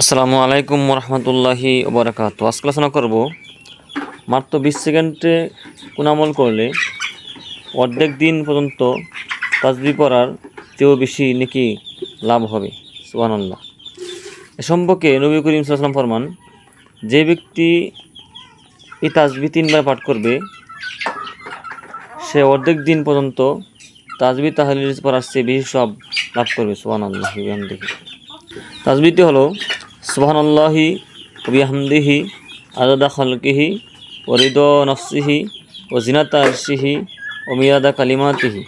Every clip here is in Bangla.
আসসালামু আলাইকুম রহমতুল্লাহি ওবরাকাত। আজকে আলোচনা করব মাত্র 20 সেকেন্ডে কোন আমল করলে অর্ধেক দিন পর্যন্ত তাসবিহ পড়ার চেয়েও বেশি নাকি লাভ হবে। সুবহানাল্লাহ। এ সম্পর্কে নবী করিম সাল্লাল্লাহু আলাইহি ওয়াসাল্লাম ফরমান, যে ব্যক্তি এই তাসবিহ 3 বার পাঠ করবে সে অর্ধেক দিন পর্যন্ত তাসবিহ তাহলিল পড়ার চেয়ে বেশি সব লাভ করবে। সুবহানাল্লাহ। তাসবিহটি হলো সুবহানাল্লাহি ওয়া বিহামদিহি আদাদা খালকিহি ওয়া রিদা নাফসিহি ওয়া জিনাতা আরশিহি ওয়া মিদাদা কালিমাতিহি।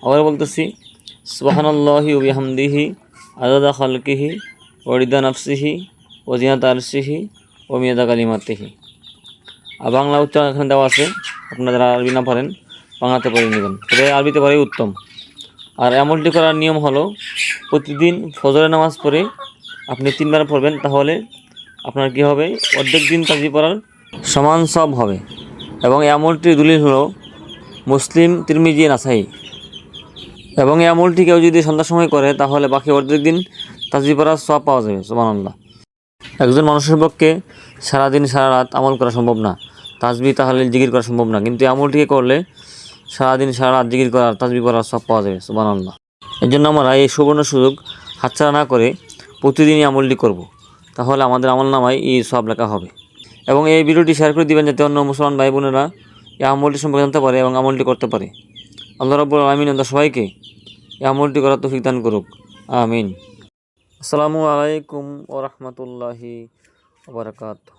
আবার বলতেছি, সুবহানাল্লাহি ওয়া বিহামদিহি আদাদা খালকিহি ওয়া রিদা নাফসিহি ওয়া জিনাতা আরশিহি ওয়া মিদাদা কালিমাতিহি। আর বাংলা উচ্চারণ এখানে দেওয়া আছে, আপনারা যারা আরবি না পারেন বাংলাতে পড়ে নেবেন, তবে আরবিতে পড়াই উত্তম। আর আমলটি করার নিয়ম হলো, প্রতিদিন ফজরের নামাজ পড়ে আপনি 3 বার পড়বেন, তাহলে আপনার কি হবে, অর্ধেক দিন তাসবিহ পড়ার সমান সব হবে। এবং এই আমলটির দলিল হলো মুসলিম, তিরমিজি, নাসাই। এবং এই আমলটি কেউ যদি সন্ধ্যার সময় করে তাহলে বাকি অর্ধেক দিন তাসবিহ পড়ার সব পাওয়া যাবে। সুবহানাল্লাহ। একজন মানুষের পক্ষে সারাদিন সারা রাত আমল করা সম্ভব না, তাসবিহ তাহলিল জিকির করা সম্ভব না, কিন্তু এই আমলটিকে করলে সারাদিন সারা রাত জিকির করার, তাসবিহ পড়ার সব পাওয়া যাবে। সুবহানাল্লাহ। এর জন্য আমরা এই সুবর্ণ সুযোগ হাতছাড়া না করে প্রতিদিনই আমলটি করব, তাহলে আমাদের আমলনামায় এই সব লেখা হবে। এবং এই ভিডিওটি শেয়ার করে দিবেন যাতে অন্য মুসলমান ভাই বোনেরা এই আমলটি সম্পর্কে জানতে পারে এবং আমলটি করতে পারে। আল্লাহ রাব্বুল আলামিন আমাদের সবাইকে এই আমলটি করার তৌফিক দান করুক। আমিন। আসসালামু আলাইকুম ওয়া রাহমাতুল্লাহি ওয়া বারাকাতুহু।